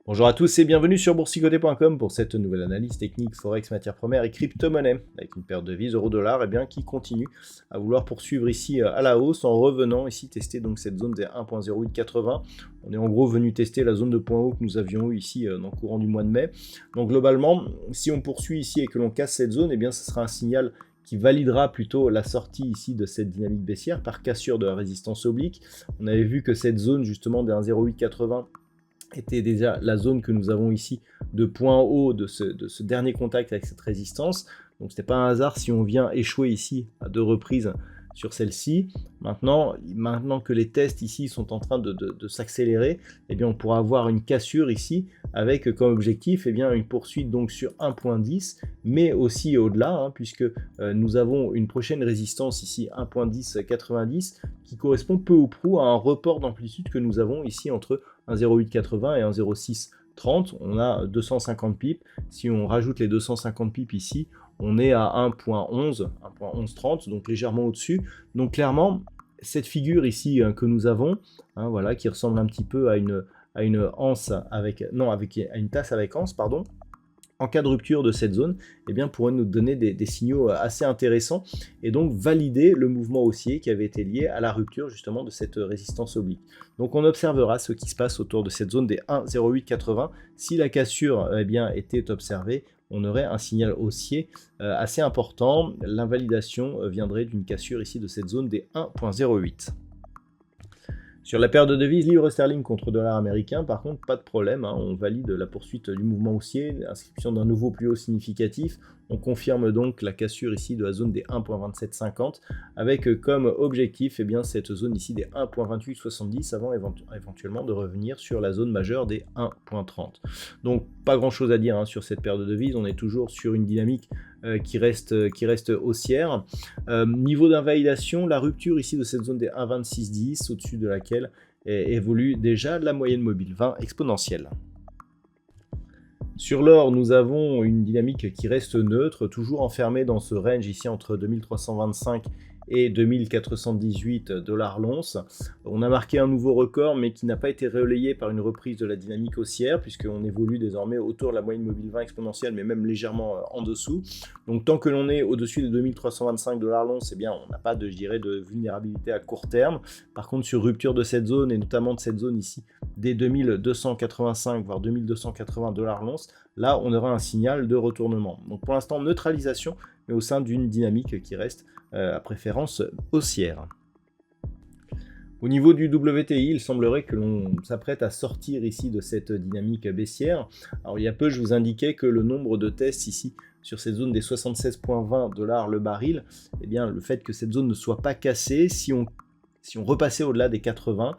Bonjour à tous et bienvenue sur boursicoté.com pour cette nouvelle analyse technique Forex, matières premières et crypto-monnaie avec une paire de devises euro-dollar qui continue à vouloir poursuivre ici à la hausse en revenant ici tester donc cette zone des 1.0880. On est en gros venu tester la zone de point haut que nous avions eu ici dans le courant du mois de mai. Donc globalement, si on poursuit ici et que l'on casse cette zone, ce sera un signal qui validera plutôt la sortie ici de cette dynamique baissière par cassure de la résistance oblique. On avait vu que cette zone justement des 1.0880 était déjà la zone que nous avons ici de point haut de ce dernier contact avec cette résistance. Donc ce n'est pas un hasard si on vient échouer ici à 2 reprises sur celle-ci. Maintenant que les tests ici sont en train de s'accélérer, on pourra avoir une cassure ici avec comme objectif une poursuite donc sur 1.10, mais aussi au-delà, puisque nous avons une prochaine résistance ici 1.1090 qui correspond peu ou prou à un report d'amplitude que nous avons ici entre 1.0880 et 1.0630. On a 250 pips. Si on rajoute les 250 pips ici, on est à 1.1130, donc légèrement au-dessus. Donc clairement, cette figure ici que nous avons, qui ressemble un petit peu à une anse à une tasse avec anse, pardon. En cas de rupture de cette zone, pourrait nous donner des signaux assez intéressants et donc valider le mouvement haussier qui avait été lié à la rupture justement de cette résistance oblique. Donc on observera ce qui se passe autour de cette zone des 1.0880. Si la cassure était observée, on aurait un signal haussier assez important. L'invalidation viendrait d'une cassure ici de cette zone des 1.08. Sur la paire de devises livre sterling contre dollar américain, par contre, pas de problème, on valide la poursuite du mouvement haussier, inscription d'un nouveau plus haut significatif. On confirme donc la cassure ici de la zone des 1.2750 avec comme objectif cette zone ici des 1.2870 avant éventuellement de revenir sur la zone majeure des 1.30. Donc pas grand chose à dire sur cette paire de devises, on est toujours sur une dynamique qui reste haussière. Niveau d'invalidation, la rupture ici de cette zone des 1.2610 au-dessus de laquelle évolue déjà la moyenne mobile 20 exponentielle. Sur l'or, nous avons une dynamique qui reste neutre, toujours enfermée dans ce range ici entre 2325 et 2418 $ l'once. On a marqué un nouveau record, mais qui n'a pas été relayé par une reprise de la dynamique haussière, puisqu'on évolue désormais autour de la moyenne mobile 20 exponentielle, mais même légèrement en dessous. Donc tant que l'on est au-dessus de 2325 $ l'once, on n'a pas de vulnérabilité à court terme. Par contre, sur rupture de cette zone, et notamment de cette zone ici, des 2285 voire 2280 $ l'once, là on aura un signal de retournement. Donc pour l'instant, neutralisation, mais au sein d'une dynamique qui reste à préférence haussière. Au niveau du WTI, il semblerait que l'on s'apprête à sortir ici de cette dynamique baissière. Alors il y a peu, je vous indiquais que le nombre de tests ici sur cette zone des 76,20 $ le baril, le fait que cette zone ne soit pas cassée, si on repassait au-delà des 80,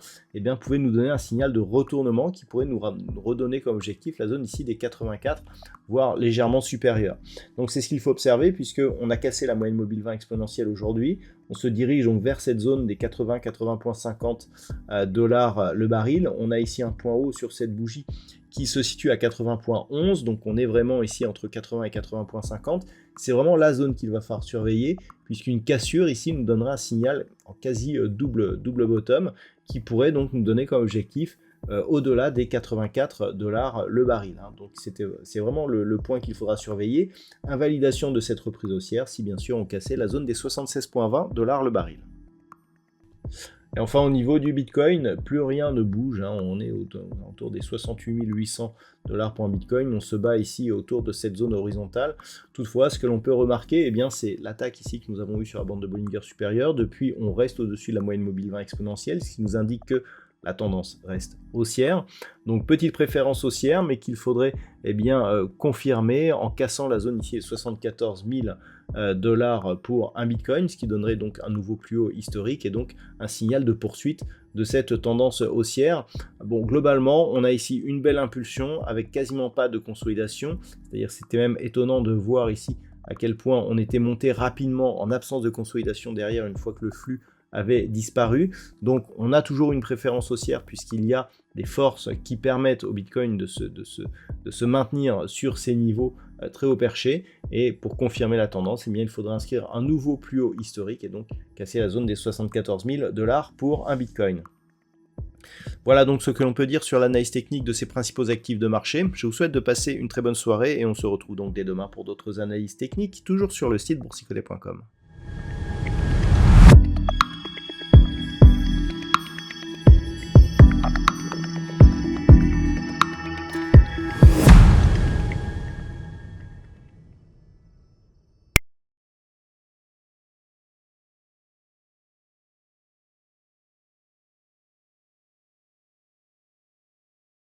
pouvait nous donner un signal de retournement qui pourrait nous redonner comme objectif la zone ici des 84, voire légèrement supérieure. Donc c'est ce qu'il faut observer puisqu'on a cassé la moyenne mobile 20 exponentielle aujourd'hui. On se dirige donc vers cette zone des 80,50 $ le baril. On a ici un point haut sur cette bougie qui se situe à 80,11, donc on est vraiment ici entre 80 et 80,50. C'est vraiment la zone qu'il va falloir surveiller, puisqu'une cassure ici nous donnera un signal en quasi double bottom, qui pourrait donc nous donner comme objectif au-delà des 84 $ le baril. Donc c'est vraiment le point qu'il faudra surveiller. Invalidation de cette reprise haussière, si bien sûr on cassait la zone des 76,20 $ le baril. Et enfin, au niveau du Bitcoin, plus rien ne bouge. On est autour des 68 800 $ pour un Bitcoin. On se bat ici autour de cette zone horizontale. Toutefois, ce que l'on peut remarquer, c'est l'attaque ici que nous avons eue sur la bande de Bollinger supérieure. Depuis, on reste au-dessus de la moyenne mobile 20 exponentielle, ce qui nous indique que la tendance reste haussière. Donc petite préférence haussière, mais qu'il faudrait confirmer en cassant la zone ici de 74 000 $ pour un Bitcoin, ce qui donnerait donc un nouveau plus haut historique et donc un signal de poursuite de cette tendance haussière. Bon, globalement, on a ici une belle impulsion avec quasiment pas de consolidation, c'est-à-dire c'était même étonnant de voir ici à quel point on était monté rapidement en absence de consolidation derrière une fois que le flux avait disparu. Donc on a toujours une préférence haussière puisqu'il y a des forces qui permettent au Bitcoin de se maintenir sur ces niveaux très haut perchés. Et pour confirmer la tendance, eh bien, il faudra inscrire un nouveau plus haut historique et donc casser la zone des 74 000 $ pour un Bitcoin. Voilà donc ce que l'on peut dire sur l'analyse technique de ces principaux actifs de marché. Je vous souhaite de passer une très bonne soirée et on se retrouve donc dès demain pour d'autres analyses techniques, toujours sur le site boursicoté.com.